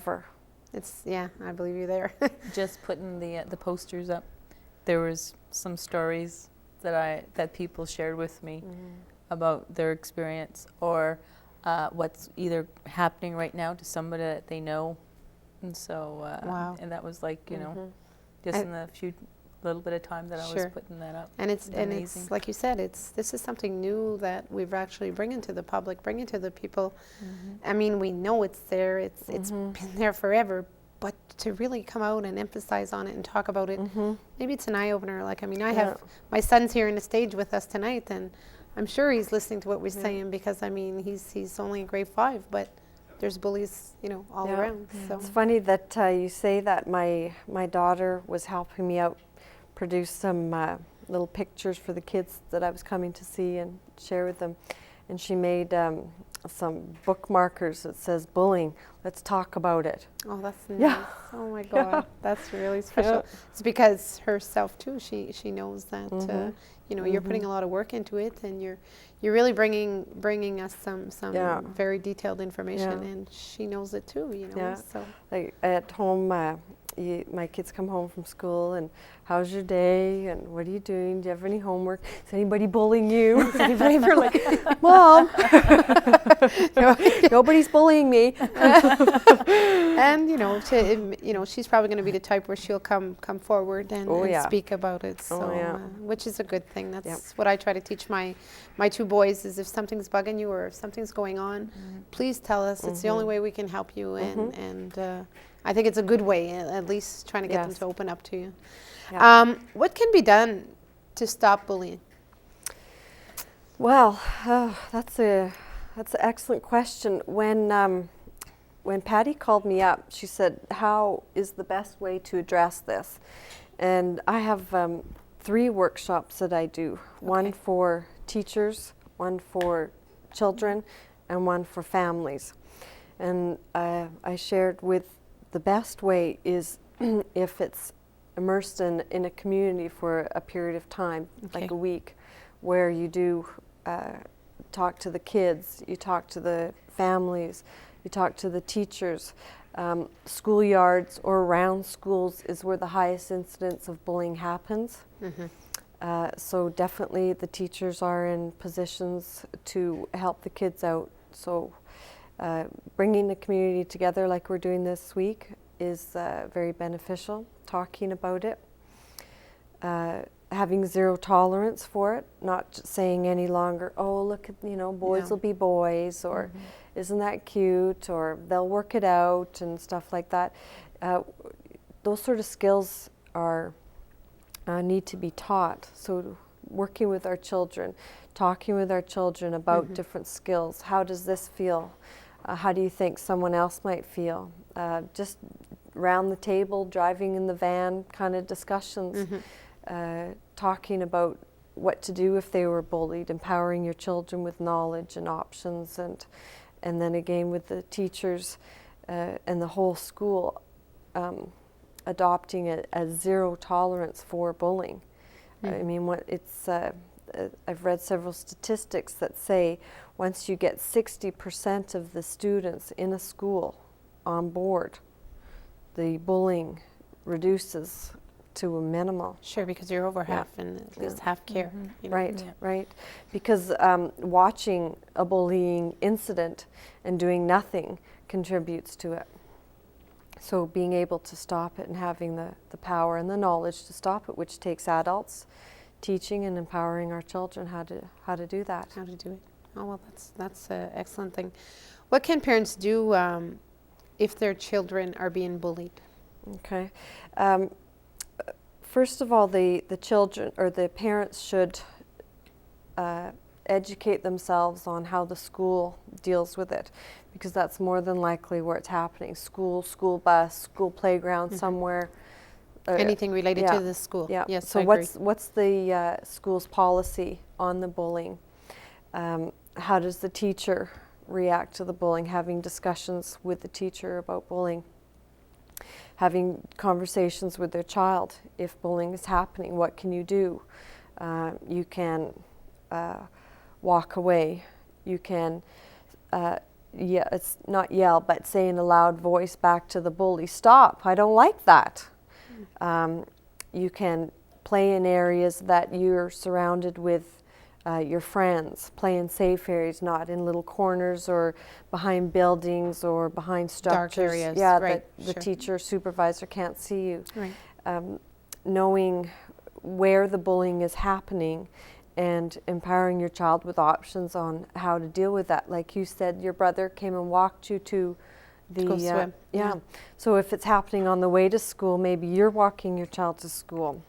Ever. It's, yeah, I believe you there. Just putting the posters up, there was some stories that people shared with me about their experience, or what's either happening right now to somebody that they know, and so Wow. and that was like just in the few little bit of time that I Sure. was putting that up. And it's amazing. it's like you said, this is something new that we've actually bringing to the public, bringing to the people. I mean, we know it's there. It's been there forever, but to really come out and emphasize on it and talk about it, maybe it's an eye opener. Like, I mean, I have my son's here on the stage with us tonight, and I'm sure he's listening to what we're saying, because I mean, he's only in grade 5, but there's bullies, all around. So It's funny that you say that. My daughter was helping me out produce some little pictures for the kids that I was coming to see and share with them, and she made some bookmarkers that says bullying. Let's talk about it. oh, that's nice. Yeah. Oh my God, that's really special. It's because herself too. She knows that you're putting a lot of work into it, and you're really bringing us some very detailed information, and she knows it too. So Like at home, my kids come home from school, and how's your day, and what are you doing? Do you have any homework? Is anybody bullying you? Is anybody ever like, Mom, nobody's bullying me. and she's probably going to be the type where she'll come forward and speak about it. So which is a good thing. That's what I try to teach my 2 boys, is if something's bugging you or if something's going on, please tell us. It's the only way we can help you, and I think it's a good way, at least trying to get them to open up to you. What can be done to stop bullying? Well, that's an excellent question. When Patty called me up, she said, "How is the best way to address this?" And I have 3 workshops that I do. One for teachers, one for children, and one for families. And I shared with the best way is if it's immersed in a community for a period of time, like a week, where you do talk to the kids, you talk to the families, you talk to the teachers. Schoolyards or around schools is where the highest incidence of bullying happens. So definitely the teachers are in positions to help the kids out. So bringing the community together like we're doing this week is very beneficial. Talking about it, having zero tolerance for it, not just saying any longer, oh, look at, boys will be boys, or isn't that cute, or they'll work it out and stuff like that. Those sort of skills are need to be taught. So working with our children, talking with our children about different skills. How does this feel? How do you think someone else might feel? Just round the table, driving in the van kind of discussions, talking about what to do if they were bullied, empowering your children with knowledge and options, and then again with the teachers and the whole school adopting a zero tolerance for bullying. I mean, I've read several statistics that say once you get 60% of the students in a school on board, the bullying reduces to a minimal. Sure, because you're over half, and at least half care. Right. Because watching a bullying incident and doing nothing contributes to it. So being able to stop it and having the power and the knowledge to stop it, which takes adults teaching and empowering our children how to do that. How to do it. Oh, well, that's an excellent thing. What can parents do if their children are being bullied? Okay. First of all, the children or the parents should educate themselves on how the school deals with it, because that's more than likely where it's happening. School bus, school playground somewhere. Anything related to the school. Yeah. Yes, so I agree. what's the school's policy on the bullying? How does the teacher react to the bullying? Having discussions with the teacher about bullying. Having conversations with their child. If bullying is happening, what can you do? You can walk away. You can yeah, it's not yell, but say in a loud voice back to the bully, "Stop, I don't like that." You can play in areas that you're surrounded with your friends, play in safe areas, not in little corners or behind buildings or behind structures. Dark areas, yeah, right, that the sure. teacher, supervisor can't see you. Right. Knowing where the bullying is happening and empowering your child with options on how to deal with that. Like you said, your brother came and walked you to the Go swim. Yeah. So if it's happening on the way to school, maybe you're walking your child to school.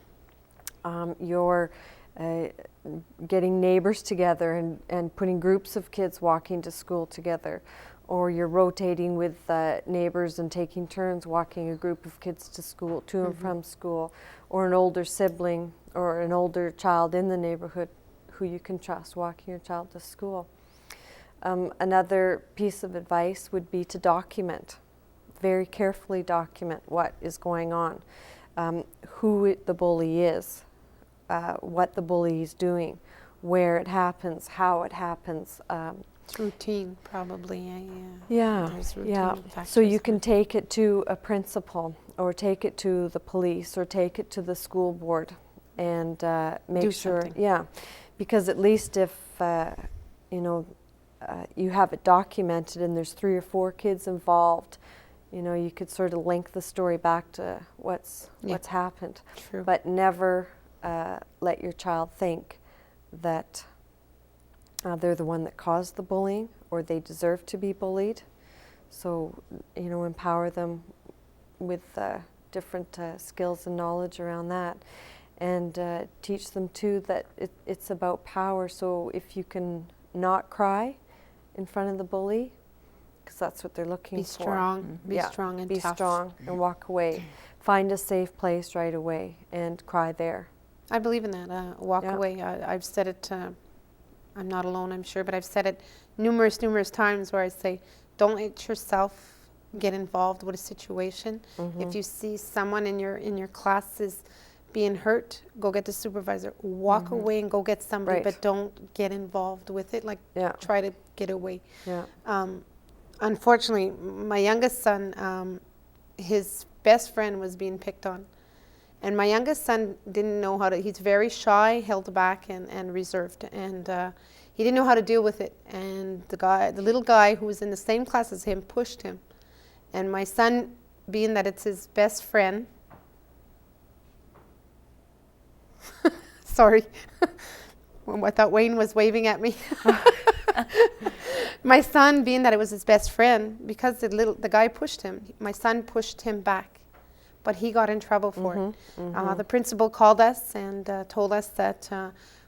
You're getting neighbors together and putting groups of kids walking to school together. Or you're rotating with neighbors and taking turns walking a group of kids to school, to and from school. Or an older sibling or an older child in the neighborhood who you can trust walking your child to school. Another piece of advice would be to document, very carefully document what is going on, who the bully is, what the bully is doing, where it happens, how it happens. It's routine, probably. Yeah, There's routine yeah. factors So you there. can take it to a principal or take it to the police or take it to the school board and make Do sure, something. yeah, because at least if you know you have it documented and there's 3 or 4 kids involved, you know, you could sort of link the story back to what's happened. True. But never let your child think that they're the one that caused the bullying or they deserve to be bullied. So, you know, empower them with different skills and knowledge around that. And teach them too that it's about power. So if you can not cry in front of the bully, because that's what they're looking Be for. strong. Be Yeah, strong and be tough. strong and walk away. Find a safe place right away and cry there. I believe in that. Walk Yeah. away. I've said it. I'm not alone, I'm sure, but I've said it numerous times where I say, don't let yourself get involved with a situation. If you see someone in your class is being hurt, go get the supervisor. Walk away and go get somebody, Right. but don't get involved with it. Like, Yeah. try to get away. Yeah. Unfortunately, my youngest son, his best friend was being picked on. And my youngest son didn't know how to, he's very shy, held back and reserved. And he didn't know how to deal with it. And the little guy who was in the same class as him pushed him. And my son, being that it's his best friend, sorry, I thought Wayne was waving at me. My son, being that it was his best friend, because the guy pushed him, my son pushed him back. But he got in trouble for it. The principal called us and told us that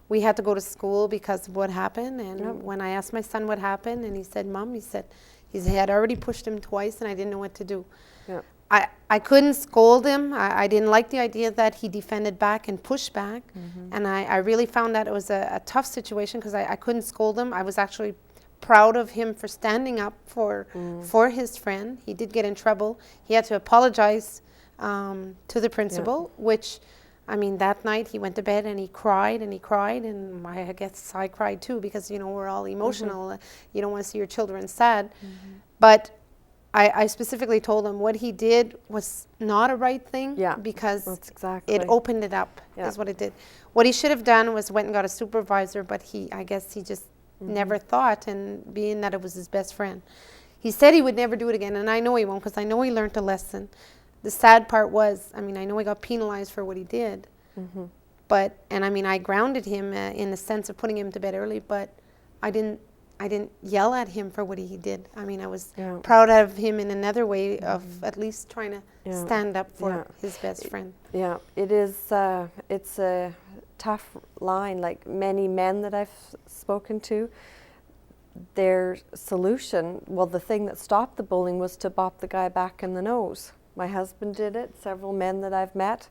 we had to go to school because of what happened. And when I asked my son what happened, and he said, Mom, he had already pushed him twice and I didn't know what to do. Yeah. I couldn't scold him. I didn't like the idea that he defended back and pushed back. And I really found that it was a tough situation because I couldn't scold him. I was actually proud of him for standing up for his friend. He did get in trouble. He had to apologize to the principal, which, I mean, that night he went to bed and he cried, and I guess I cried too because, you know, we're all emotional. You don't want to see your children sad. But I specifically told him what he did was not a right thing because that's exactly. it opened it up, is what it did. What he should have done was went and got a supervisor, but I guess he just never thought, and being that it was his best friend. He said he would never do it again, and I know he won't because I know he learned a lesson. The sad part was, I mean, I know he got penalized for what he did, but, and I mean, I grounded him in the sense of putting him to bed early, but I didn't yell at him for what he did. I mean, I was proud of him in another way of at least trying to stand up for his best friend. Yeah, it is, it's a tough line. Like many men that I've spoken to, their solution, well, the thing that stopped the bullying was to bop the guy back in the nose. My husband did it, several men that I've met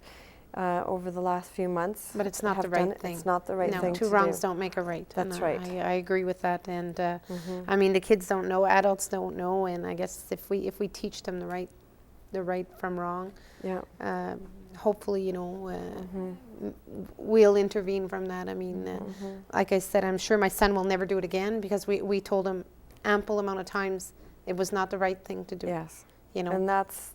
over the last few months. But it's not the right thing. It's not the right thing to do. No, two wrongs don't make a right. That's right. I agree with that. And I mean, the kids don't know, adults don't know, and I guess if we teach them the right from wrong, hopefully, you know, we'll intervene from that. I mean, like I said, I'm sure my son will never do it again because we told him ample amount of times it was not the right thing to do. Yes. You know. And that's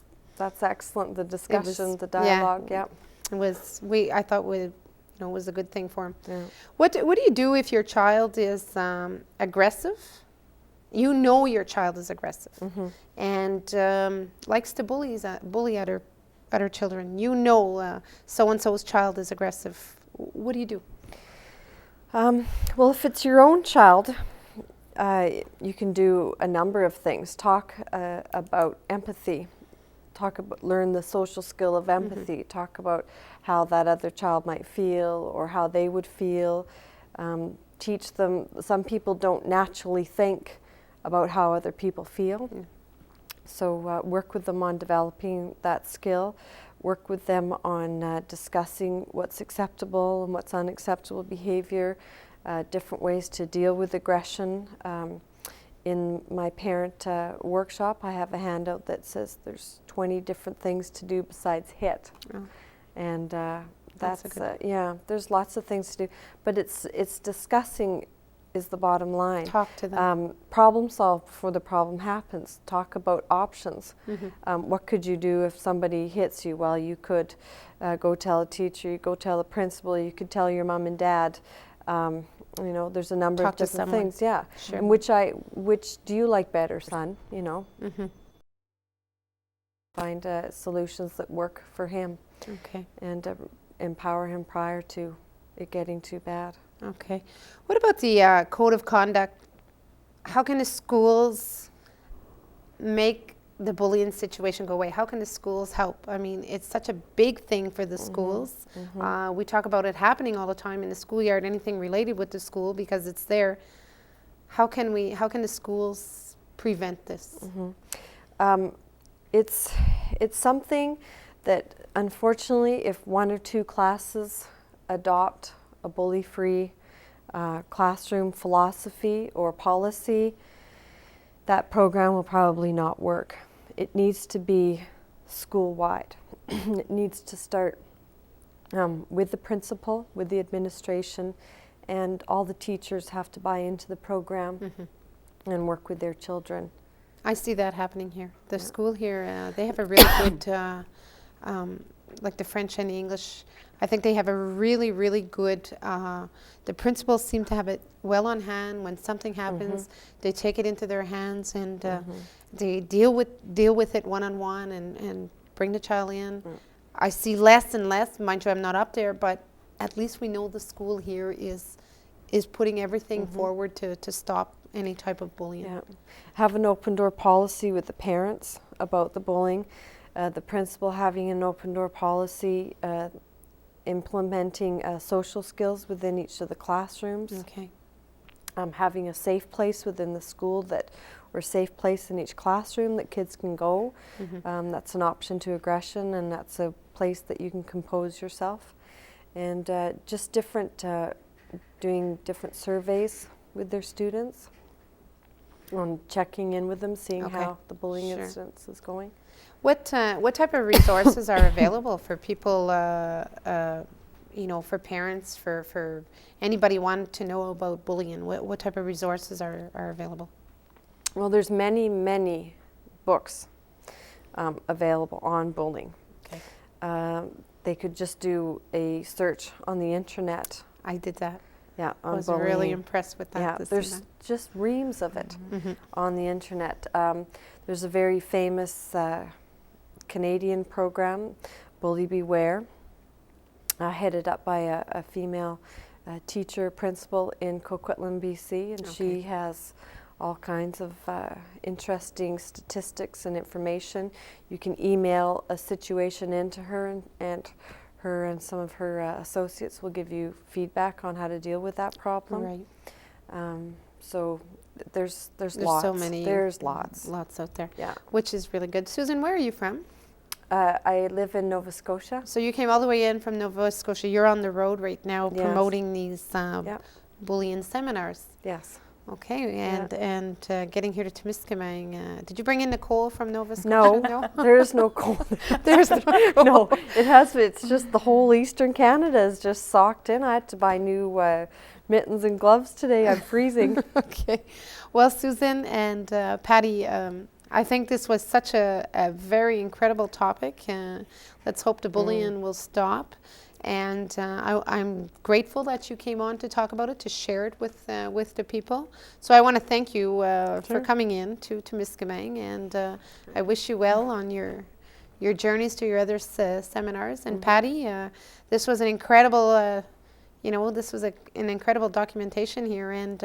excellent. The discussion, the dialogue. Yeah. It was. I thought was a good thing for him. Yeah. What do you do if your child is aggressive? You know your child is aggressive and likes to bully other children. You know so and so's child is aggressive. What do you do? Well, if it's your own child, you can do a number of things. Talk about empathy. Learn the social skill of empathy. Talk about how that other child might feel or how they would feel. Teach them. Some people don't naturally think about how other people feel. So work with them on developing that skill. Work with them on discussing what's acceptable and what's unacceptable behavior, different ways to deal with aggression. In my parent workshop, I have a handout that says there's 20 different things to do besides hit. Oh. And there's lots of things to do. But it's discussing is the bottom line. Talk to them. Problem solve before the problem happens. Talk about options. What could you do if somebody hits you? Well, you could go tell a teacher, you go tell the principal, you could tell your mom and dad. There's a number of different things. Yeah. Sure. And which do you like better, son? Find solutions that work for him. Okay. And empower him prior to it getting too bad. Okay. What about the code of conduct? How can the schools make the bullying situation go away? How can the schools help? I mean, it's such a big thing for the schools. We talk about it happening all the time in the schoolyard, anything related with the school, because it's there. How can the schools prevent this? It's something that, unfortunately, if one or two classes adopt a bully-free classroom philosophy or policy, that program will probably not work. It needs to be school-wide. It needs to start with the principal, with the administration, and all the teachers have to buy into the program and work with their children. I see that happening here. The school here, they have a really good, like the French and the English, I think they have a really, really good, the principals seem to have it well on hand. When something happens, they take it into their hands and they deal with it one-on-one and bring the child in. I see less and less, mind you, I'm not up there, but at least we know the school here is putting everything forward to stop any type of bullying. Yeah. Have an open door policy with the parents about the bullying, the principal having an open door policy, implementing social skills within each of the classrooms. Okay. Having a safe place within the school or safe place in each classroom that kids can go. That's an option to aggression, and that's a place that you can compose yourself. And just doing different surveys with their students, checking in with them, seeing how the bullying incidence is going. What type of resources are available for people, for parents, for anybody wanting to know about bullying? What type of resources are available? Well, there's many books available on bullying. Okay. They could just do a search on the internet. I did that. Yeah, I was really impressed with that. Yeah, there's just reams of it on the internet. There's a very famous Canadian program, Bully Beware, headed up by a female teacher principal in Coquitlam, BC, and she has all kinds of interesting statistics and information. You can email a situation into her, and her and some of her associates will give you feedback on how to deal with that problem. Right. So there's lots. So many. There's lots out there. Yeah. Which is really good. Susan, where are you from? I live in Nova Scotia. So you came all the way in from Nova Scotia. You're on the road right now promoting these bullying seminars. Yes. Okay, and getting here to Temiskaming. Did you bring in Nicole from Nova Scotia? No, there's no coal. No, it's just the whole Eastern Canada is just socked in. I had to buy new mittens and gloves today. I'm freezing. Okay. Well, Susan and Patty, I think this was such a very incredible topic. Let's hope the bullying will stop. And I'm grateful that you came on to talk about it, to share it with the people. So I want to thank you for coming in to Miskamang, and I wish you well on your journeys to your other seminars. And Patty, this was an incredible, this was an incredible documentation here, and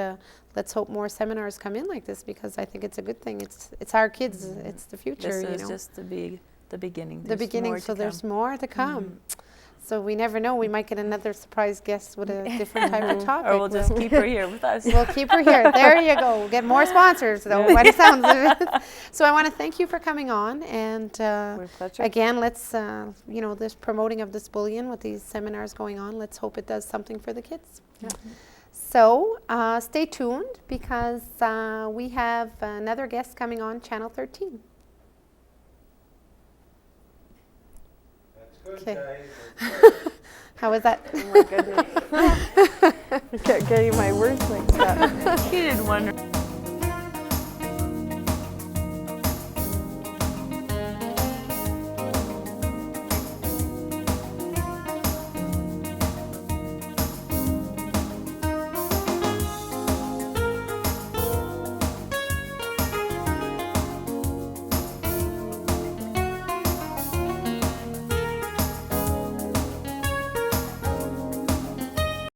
let's hope more seminars come in like this, because I think it's a good thing. It's our kids, it's the future. This is just the beginning. The beginning, so there's more to come. So we never know. We might get another surprise guest with a different type of topic. Or we'll just keep her here with us. We'll keep her here. There you go. We'll get more sponsors, though, by the sounds of it. So I want to thank you for coming on. And again, let's, this promoting of this bullying with these seminars going on, let's hope it does something for the kids. Yeah. So stay tuned, because we have another guest coming on Channel 13. Okay. How was that? Oh my goodness. I kept getting my words like that. He didn't wonder.